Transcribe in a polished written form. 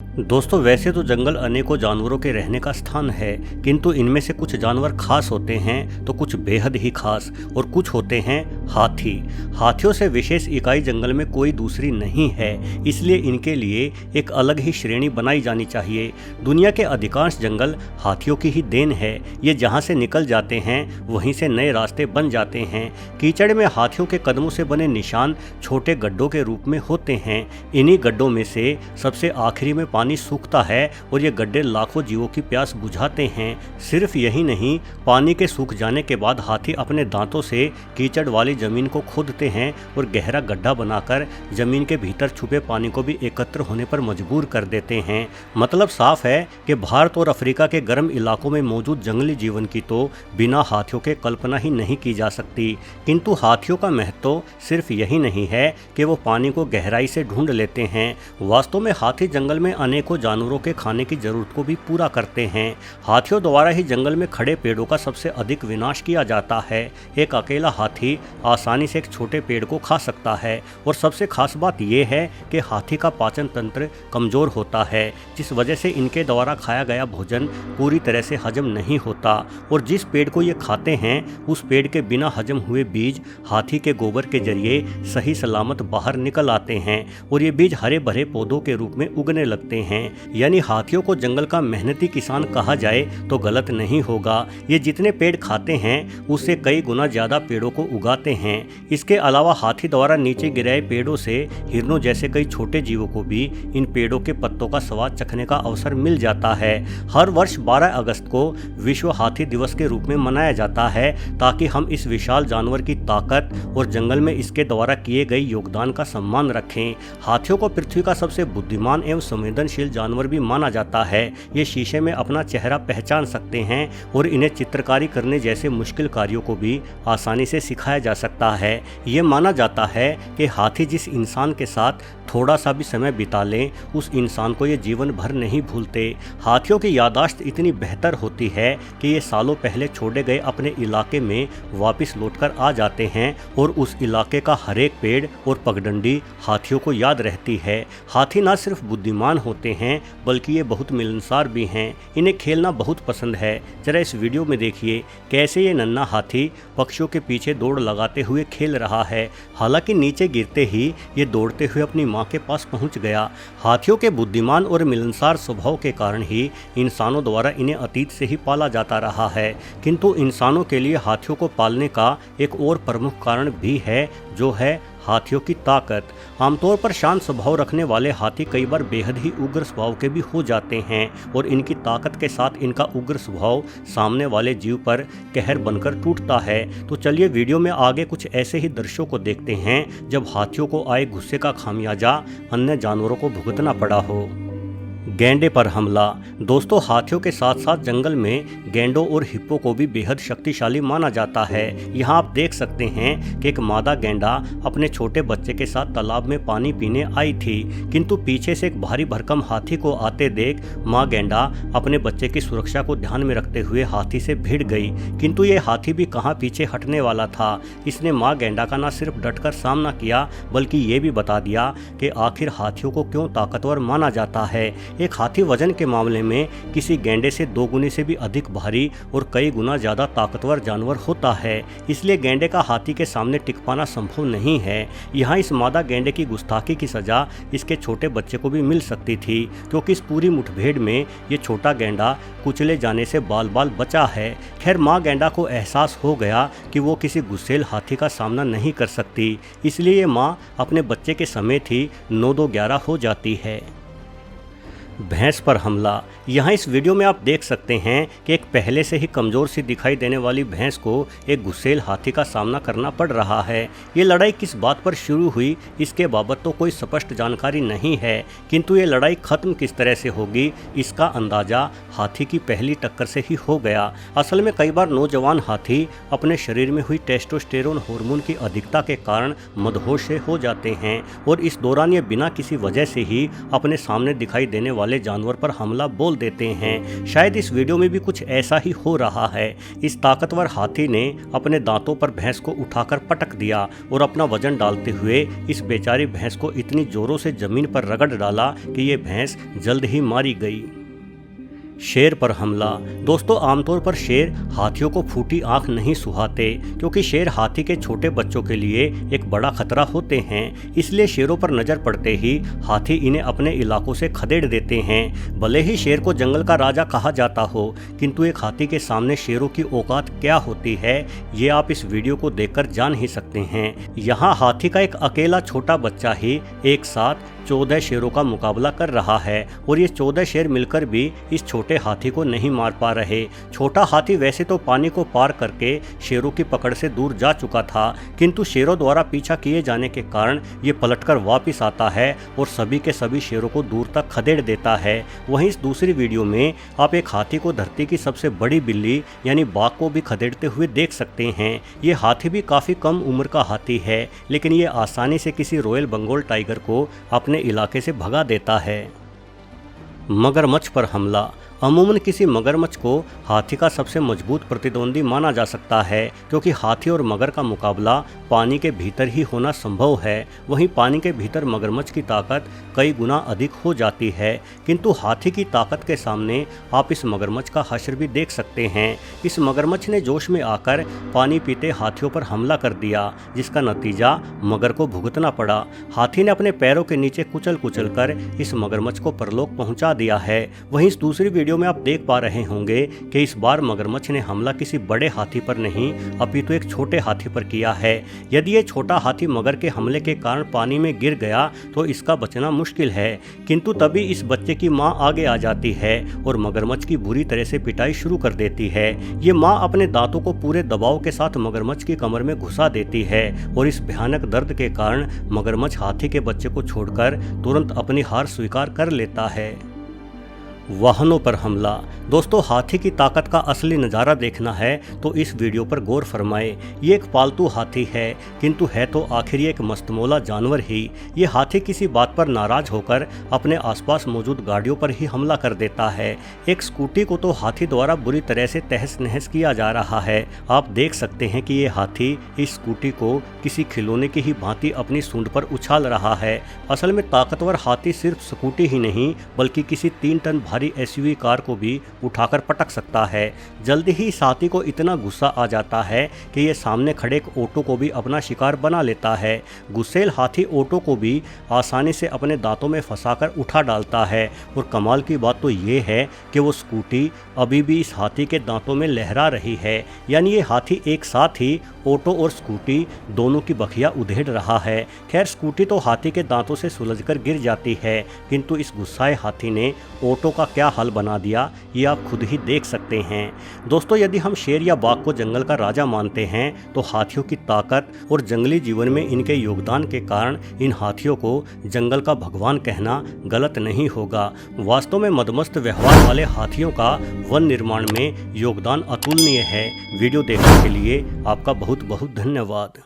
दोस्तों, वैसे तो जंगल अनेकों जानवरों के रहने का स्थान है, किंतु इनमें से कुछ जानवर खास होते हैं तो कुछ बेहद ही खास, और कुछ होते हैं हाथी। हाथियों से विशेष इकाई जंगल में कोई दूसरी नहीं है, इसलिए इनके लिए एक अलग ही श्रेणी बनाई जानी चाहिए। दुनिया के अधिकांश जंगल हाथियों की ही देन है। ये जहाँ से निकल जाते हैं वहीं से नए रास्ते बन जाते हैं। कीचड़ में हाथियों के कदमों से बने निशान छोटे गड्ढों के रूप में होते हैं। इन्हीं गड्ढों में से सबसे आखिरी में पानी सूखता है और ये गड्ढे लाखों जीवों की प्यास बुझाते हैं। सिर्फ यही नहीं, पानी के सूख जाने के बाद हाथी अपने दांतों से कीचड़ वाली जमीन को खोदते हैं और गहरा गड्ढा बनाकर जमीन के भीतर छुपे पानी को भी एकत्र होने पर मजबूर कर देते हैं। मतलब साफ है कि भारत और अफ्रीका के गर्म इलाकों में मौजूद जंगली जीवन की तो बिना हाथियों के कल्पना ही नहीं की जा सकती। किंतु हाथियों का महत्व सिर्फ यही नहीं है कि वो पानी को गहराई से ढूंढ लेते हैं। वास्तव में हाथी जंगल में अनेकों जानवरों के खाने की जरूरत को भी पूरा करते हैं। हाथियों द्वारा ही जंगल में खड़े पेड़ों का सबसे अधिक विनाश किया जाता है। एक अकेला हाथी आसानी से एक छोटे पेड़ को खा सकता है, और सबसे खास बात यह है कि हाथी का पाचन तंत्र कमजोर होता है, जिस वजह से इनके द्वारा खाया गया भोजन पूरी तरह से हजम नहीं होता। और जिस पेड़ को ये खाते हैं उस पेड़ के बिना हजम हुए बीज हाथी के गोबर के जरिए सही सलामत बाहर निकल आते हैं, और ये बीज हरे भरे पौधों के रूप में उगने लगते हैं। यानी हाथियों को जंगल का मेहनती किसान कहा जाए तो गलत नहीं होगा। ये जितने पेड़ खाते हैं उससे कई गुना ज्यादा पेड़ों को उगाते हैं। इसके अलावा हाथी द्वारा नीचे गिराए पेड़ों से हिरणों जैसे कई छोटे जीवों को भी इन पेड़ों के पत्तों का स्वाद चखने का अवसर मिल जाता है। हर वर्ष 12 अगस्त को विश्व हाथी दिवस के रूप में मनाया जाता है, ताकि हम इस विशाल जानवर की ताकत और जंगल में इसके द्वारा किए गए योगदान का सम्मान रखें। हाथियों को पृथ्वी का सबसे बुद्धिमान एवं संवेदनशील जानवर भी माना जाता है। ये शीशे में अपना चेहरा पहचान सकते हैं और इन्हें चित्रकारी करने जैसे मुश्किल कार्यों को भी आसानी से सिखाया जा सकता है। ये माना जाता है कि हाथी जिस इंसान के साथ थोड़ा सा भी समय बिता लें उस इंसान को ये जीवन भर नहीं भूलते। हाथियों की याददाश्त इतनी बेहतर होती है कि ये सालों पहले छोड़े गए अपने इलाके में वापस लौटकर आ जाते हैं, और उस इलाके का हर एक पेड़ और पगडंडी हाथियों को याद रहती है। हाथी ना सिर्फ बुद्धिमान होते हैं बल्कि ये बहुत मिलनसार भी हैं। इन्हें खेलना बहुत पसंद है। जरा इस वीडियो में देखिए कैसे ये नन्हा हाथी पक्षियों के पीछे दौड़ लगाते हुए खेल रहा है। हालांकि नीचे गिरते ही ये दौड़ते हुए अपनी मां के पास पहुंच गया। हाथियों के बुद्धिमान और मिलनसार स्वभाव के कारण ही इंसानों द्वारा इन्हें अतीत से ही पाला जाता रहा है। किंतु इंसानों के लिए हाथियों को पालने का एक और प्रमुख कारण भी है, जो है हाथियों की ताकत। आमतौर पर शांत स्वभाव रखने वाले हाथी कई बार बेहद ही उग्र स्वभाव के भी हो जाते हैं, और इनकी ताकत के साथ इनका उग्र स्वभाव सामने वाले जीव पर कहर बनकर टूटता है। तो चलिए वीडियो में आगे कुछ ऐसे ही दृश्यों को देखते हैं जब हाथियों को आए गुस्से का खामियाजा अन्य जानवरों को भुगतना पड़ा हो। गैंडे पर हमला। दोस्तों, हाथियों के साथ साथ जंगल में गैंडों और हिप्पो को भी बेहद शक्तिशाली माना जाता है। यहाँ आप देख सकते हैं कि एक मादा गैंडा अपने छोटे बच्चे के साथ तालाब में पानी पीने आई थी, किंतु पीछे से एक भारी भरकम हाथी को आते देख माँ गैंडा अपने बच्चे की सुरक्षा को ध्यान में रखते हुए हाथी से भिड़ गई। किंतु ये हाथी भी कहाँ पीछे हटने वाला था। इसने माँ गैंडा का न सिर्फ डटकर सामना किया बल्कि ये भी बता दिया कि आखिर हाथियों को क्यों ताकतवर माना जाता है। एक हाथी वजन के मामले में किसी गैंडे से 2 गुने से भी अधिक भारी और कई गुना ज्यादा ताकतवर जानवर होता है, इसलिए गैंडे का हाथी के सामने टिक पाना संभव नहीं है। यहाँ इस मादा गैंडे की गुस्ताखी की सजा इसके छोटे बच्चे को भी मिल सकती थी, क्योंकि इस पूरी मुठभेड़ में ये छोटा गैंडा कुचले जाने से बाल बाल बचा है। खैर, माँ गैंडा को एहसास हो गया कि वो किसी गुस्सेल हाथी का सामना नहीं कर सकती, इसलिए ये माँ अपने बच्चे के समेत ही 9-2-11 हो जाती है। भैंस पर हमला। यहाँ इस वीडियो में आप देख सकते हैं कि एक पहले से ही कमज़ोर सी दिखाई देने वाली भैंस को एक गुस्सेल हाथी का सामना करना पड़ रहा है। ये लड़ाई किस बात पर शुरू हुई इसके बाबत तो कोई स्पष्ट जानकारी नहीं है, किंतु ये लड़ाई ख़त्म किस तरह से होगी इसका अंदाज़ा हाथी की पहली टक्कर से ही हो गया। असल में कई बार नौजवान हाथी अपने शरीर में हुई टेस्टोस्टेरोन हार्मोन की अधिकता के कारण मदहोश से हो जाते हैं, और इस दौरान ये बिना किसी वजह से ही अपने सामने दिखाई देने वाले वाले जानवर पर हमला बोल देते हैं। शायद इस वीडियो में भी कुछ ऐसा ही हो रहा है। इस ताकतवर हाथी ने अपने दांतों पर भैंस को उठाकर पटक दिया और अपना वजन डालते हुए इस बेचारी भैंस को इतनी जोरों से जमीन पर रगड़ डाला कि ये भैंस जल्द ही मारी गई। शेर पर हमला। दोस्तों, आमतौर पर शेर हाथियों को फूटी आंख नहीं सुहाते, क्योंकि शेर हाथी के छोटे बच्चों के लिए एक बड़ा खतरा होते हैं। इसलिए शेरों पर नजर पड़ते ही हाथी इन्हें अपने इलाकों से खदेड़ देते हैं। भले ही शेर को जंगल का राजा कहा जाता हो, किंतु एक हाथी के सामने शेरों की औकात क्या होती है, ये आप इस वीडियो को देखकर जान ही सकते हैं। यहाँ हाथी का एक अकेला छोटा बच्चा ही एक साथ 14 शेरों का मुकाबला कर रहा है और ये 14 शेर मिलकर भी इस छोटे हाथी को नहीं मार पा रहे। छोटा हाथी वैसे तो पानी को पार करके शेरों की पकड़ से दूर जा चुका था, किंतु शेरों द्वारा पीछा किए जाने के कारण ये पलटकर वापस आता है और सभी के सभी शेरों को दूर तक खदेड़ देता है। वहीं इस दूसरी वीडियो में आप एक हाथी को धरती की सबसे बड़ी बिल्ली यानी बाघ को भी खदेड़ते हुए देख सकते हैं। ये हाथी भी काफ़ी कम उम्र का हाथी है, लेकिन ये आसानी से किसी रॉयल बंगाल टाइगर को अपने इलाके से भगा देता है। मगरमच्छ पर हमला। अमूमन किसी मगरमच्छ को हाथी का सबसे मजबूत प्रतिद्वंदी माना जा सकता है, क्योंकि हाथी और मगर का मुकाबला पानी के भीतर ही होना संभव है। वहीं पानी के भीतर मगरमच्छ की ताकत कई गुना अधिक हो जाती है, किंतु हाथी की ताकत के सामने आप इस मगरमच्छ का हश्र भी देख सकते हैं। इस मगरमच्छ ने जोश में आकर पानी पीते हाथियों पर हमला कर दिया, जिसका नतीजा मगर को भुगतना पड़ा। हाथी ने अपने पैरों के नीचे कुचल कुचल कर इस मगरमच्छ को परलोक पहुंचा दिया है। वहीं इस दूसरी वीडियो में आप देख पा रहे होंगे कि इस बार मगरमच्छ ने हमला किसी बड़े हाथी पर नहीं, अपितु एक छोटे हाथी पर किया है। यदि ये छोटा हाथी मगर के हमले के कारण पानी में गिर गया तो इसका बचना मुश्किल है, किंतु तभी इस बच्चे की मां आगे आ जाती है और मगरमच्छ की बुरी तरह से पिटाई शुरू कर देती है। ये मां अपने दांतों को पूरे दबाव के साथ मगरमच्छ की कमर में घुसा देती है और इस भयानक दर्द के कारण मगरमच्छ हाथी के बच्चे को छोड़कर तुरंत अपनी हार स्वीकार कर लेता है। वाहनों पर हमला। दोस्तों, हाथी की ताकत का असली नज़ारा देखना है तो इस वीडियो पर गौर फरमाएं। ये एक पालतू हाथी है, किंतु है तो आखिर ये एक मस्तमौला जानवर ही। ये हाथी किसी बात पर नाराज होकर अपने आसपास मौजूद गाड़ियों पर ही हमला कर देता है। एक स्कूटी को तो हाथी द्वारा बुरी तरह से तहस नहस किया जा रहा है। आप देख सकते हैं कि ये हाथी इस स्कूटी को किसी खिलौने की ही भांति अपनी सूंड पर उछाल रहा है। असल में ताकतवर हाथी सिर्फ स्कूटी ही नहीं, बल्कि किसी 3 टन भारी एसयूवी कार को भी उठाकर पटक सकता है। जल्दी ही इस हाथी को इतना गुस्सा आ जाता है कि ये सामने खड़े एक ऑटो को भी अपना शिकार बना लेता है। गुस्सेल हाथी ऑटो को भी आसानी से अपने दांतों में फंसाकर उठा डालता है और कमाल की बात तो ये है कि वो स्कूटी अभी भी इस हाथी के दांतों में लहरा रही है, यानी ये हाथी एक साथ ही ऑटो और स्कूटी दोनों की बखिया उधेड़ रहा है। खैर, स्कूटी तो हाथी के दांतों से सुलझकर गिर जाती है, किंतु इस गुस्साए हाथी ने ऑटो का क्या हाल बना दिया ये आप खुद ही देख सकते हैं। दोस्तों, यदि हम शेर या बाघ को जंगल का राजा मानते हैं तो हाथियों की ताकत और जंगली जीवन में इनके योगदान के कारण इन हाथियों को जंगल का भगवान कहना गलत नहीं होगा। वास्तव में मदमस्त व्यवहार वाले हाथियों का वन निर्माण में योगदान अतुलनीय है। वीडियो देखने के लिए आपका बहुत बहुत धन्यवाद।